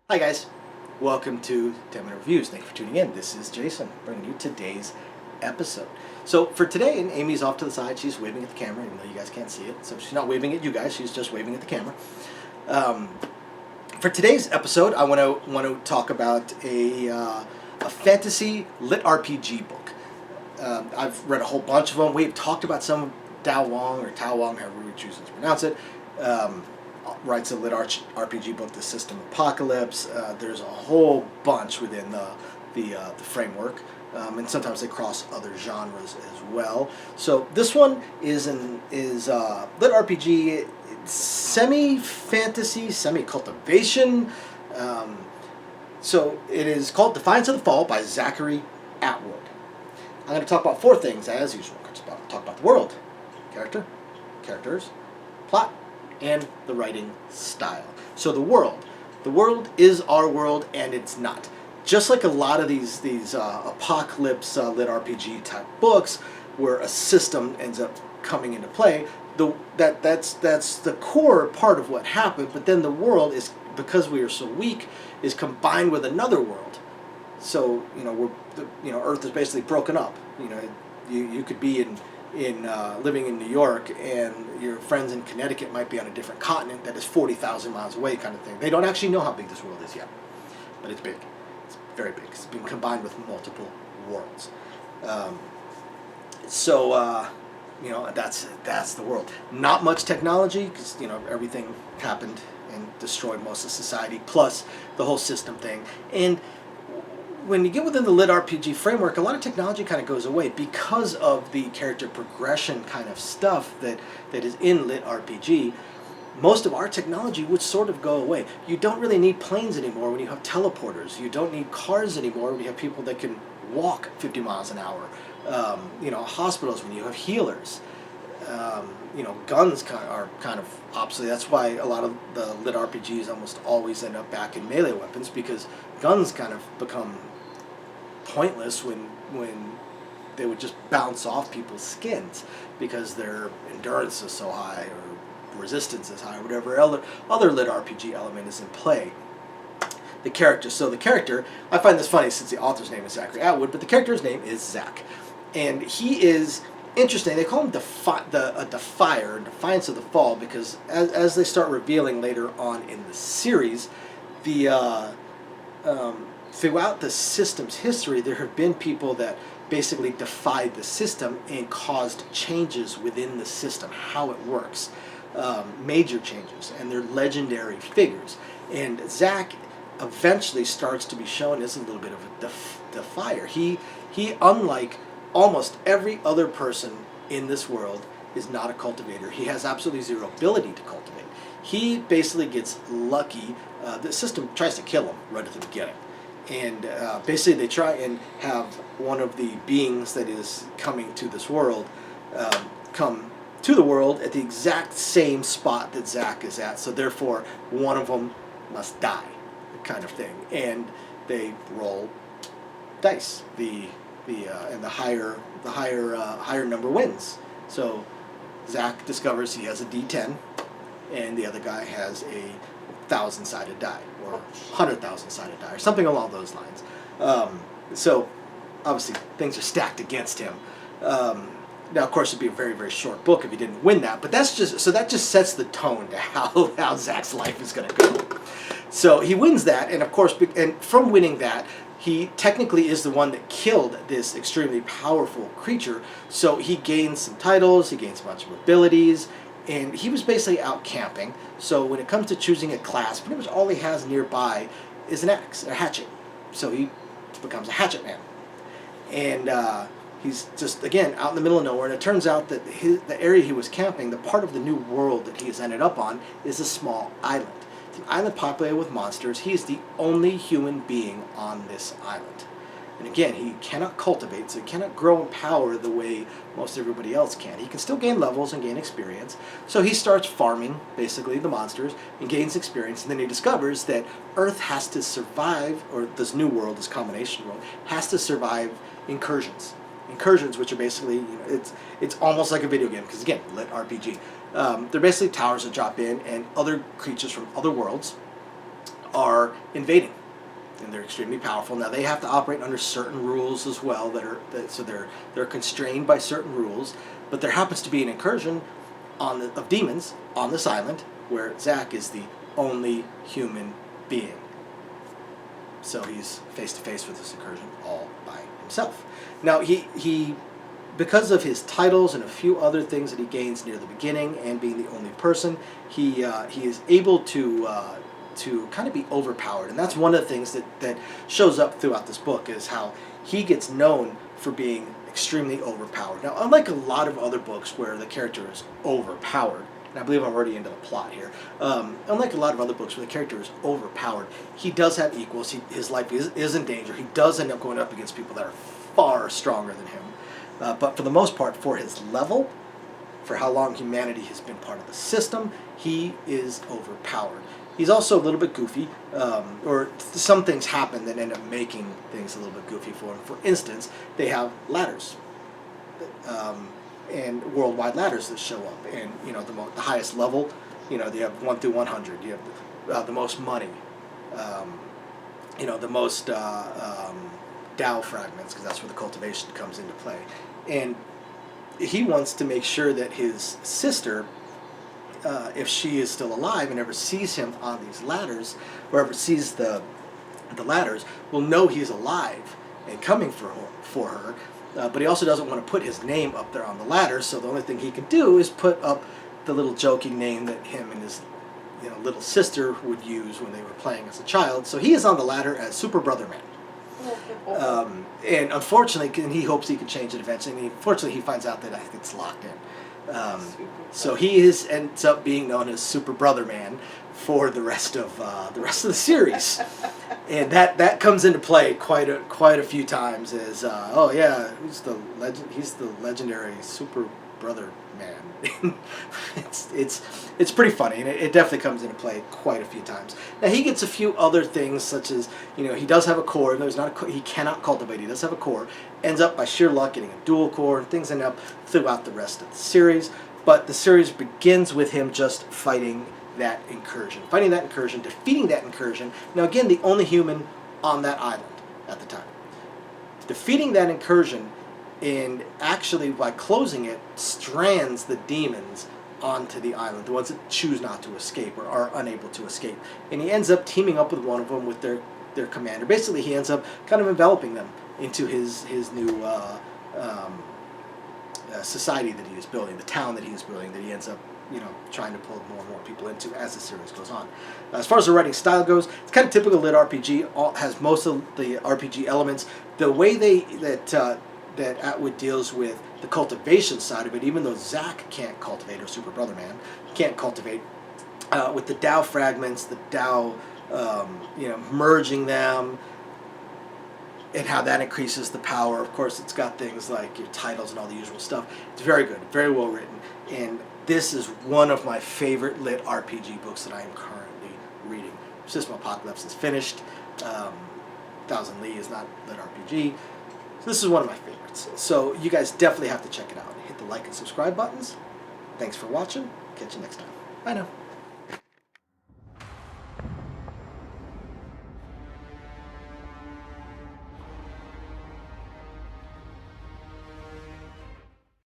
Hi guys, welcome to 10 Minute Reviews. Thank you for tuning in. This is Jason bringing you today's episode. So for today, and Amy's off to the side, she's waving at the camera even though you guys can't see it. So she's not waving at you guys, she's just waving at the camera. For today's episode, I want to talk about a fantasy lit RPG book. I've read a whole bunch of them. We've talked about some. Dao Wong, or Tao Wong, however we choose to pronounce it, writes a lit RPG book, The System Apocalypse. There's a whole bunch within the framework, and sometimes they cross other genres as well. So this one is lit RPG, semi-fantasy, semi-cultivation. So it is called Defiance of the Fall by Zachary Atwood. I'm going to talk about four things as usual. Talk about the world, characters, plot, and the writing style. So the world is our world, and it's not. Just like a lot of these apocalypse lit RPG type books, where a system ends up coming into play, that's the core part of what happened. But then the world is, because we are so weak, is combined with another world. So Earth is basically broken up. You could be living in New York, and your friends in Connecticut might be on a different continent that is 40,000 miles away, kind of thing. They don't actually know how big this world is yet, but it's big. It's very big. It's been combined with multiple worlds. That's the world. Not much technology, because everything happened and destroyed most of society, plus the whole system thing. And when you get within the lit RPG framework, a lot of technology kind of goes away because of the character progression kind of stuff that is in lit RPG. Most of our technology would sort of go away. You don't really need planes anymore when you have teleporters. You don't need cars anymore when you have people that can walk 50 miles an hour. Hospitals when you have healers. Guns are kind of obsolete. That's why a lot of the lit RPGs almost always end up back in melee weapons, because guns kind of become pointless when they would just bounce off people's skins because their endurance is so high, or resistance is high, or whatever other lit RPG element is in play. The character, I find this funny since the author's name is Zachary Atwood, but the character's name is Zach. And he is interesting. They call him Defier, Defiance of the Fall, because as they start revealing later on in the series, throughout the system's history, there have been people that basically defied the system and caused changes within the system, how it works, major changes, and they're legendary figures. And Zach eventually starts to be shown as a little bit of a defier. He, unlike almost every other person in this world, is not a cultivator. He has absolutely zero ability to cultivate. He basically gets lucky. The system tries to kill him right at the beginning. And basically they try and have one of the beings that is coming to this world come to the world at the exact same spot that Zach is at. So therefore, one of them must die, kind of thing. And they roll dice. And the higher number wins. So Zach discovers he has a D10, and the other guy has a 1,000-sided die, or 100,000-sided die, or something along those lines. So obviously things are stacked against him. Now, of course, it'd be a very, very short book if he didn't win that, but that just sets the tone to how Zach's life is going to go. So he wins that, and of course, and from winning that, he technically is the one that killed this extremely powerful creature. So he gains some titles, he gains a bunch of abilities, and he was basically out camping. So when it comes to choosing a class, pretty much all he has nearby is an axe, a hatchet. So he becomes a hatchet man. And he's just, again, out in the middle of nowhere. And it turns out that the area he was camping, the part of the new world that he has ended up on, is a small island. It's an island populated with monsters. He is the only human being on this island. And again, he cannot cultivate, so he cannot grow in power the way most everybody else can. He can still gain levels and gain experience. So he starts farming, basically, the monsters, and gains experience. And then he discovers that Earth has to survive, or this new world, this combination world, has to survive incursions. Incursions, which are basically, it's almost like a video game, because again, lit RPG. They're basically towers that drop in, and other creatures from other worlds are invading, and they're extremely powerful. Now they have to operate under certain rules as well. So they're constrained by certain rules. But there happens to be an incursion of demons on this island where Zach is the only human being. So he's face to face with this incursion all by himself. Now he because of his titles and a few other things that he gains near the beginning and being the only person, he is able to kind of be overpowered. And that's one of the things that shows up throughout this book, is how he gets known for being extremely overpowered. Now, unlike a lot of other books where the character is overpowered, and I believe I'm already into the plot here, unlike a lot of other books where the character is overpowered, he does have equals. His life is in danger. He does end up going up against people that are far stronger than him. But for the most part, for his level, for how long humanity has been part of the system, he is overpowered. He's also a little bit goofy, or some things happen that end up making things a little bit goofy for him. For instance, they have ladders, and worldwide ladders that show up, and the highest level, they have 1 through 100. You have the most money, the most Tao fragments, because that's where the cultivation comes into play. And he wants to make sure that his sister, if she is still alive and ever sees him on these ladders, or ever sees the ladders, will know he's alive and coming for her. But he also doesn't want to put his name up there on the ladder, so the only thing he can do is put up the little joking name that him and his little sister would use when they were playing as a child. So he is on the ladder as Super Brother Man. And unfortunately, and he hopes he can change it eventually. And unfortunately, he finds out that it's locked in. So he ends up being known as Super Brother Man for the rest of the series, and that comes into play quite a few times. As oh yeah, who's the legend? He's the legendary Super Brother Man. It's pretty funny, and it definitely comes into play quite a few times. Now he gets a few other things, such as he does have a core. He cannot cultivate. He does have a core. Ends up by sheer luck getting a dual core, and things end up throughout the rest of the series. But the series begins with him just fighting that incursion, defeating that incursion. Now again, the only human on that island at the time, defeating that incursion. And actually, by closing it, strands the demons onto the island, the ones that choose not to escape or are unable to escape. And he ends up teaming up with one of them, with their commander. Basically, he ends up kind of enveloping them into his new society that he is building, the town that he is building, that he ends up trying to pull more and more people into as the series goes on. As far as the writing style goes, it's kind of typical LitRPG. Has most of the RPG elements. The way that Atwood deals with the cultivation side of it, even though Zach can't cultivate, or Super Brother Man can't cultivate, with the Tao fragments, the Tao, merging them, and how that increases the power. Of course, it's got things like your titles and all the usual stuff. It's very good, very well written, and this is one of my favorite LitRPG books that I am currently reading. System Apocalypse is finished. Thousand Lee is not LitRPG. This is one of my favorites, so you guys definitely have to check it out. Hit the like and subscribe buttons. Thanks for watching. Catch you next time. Bye now.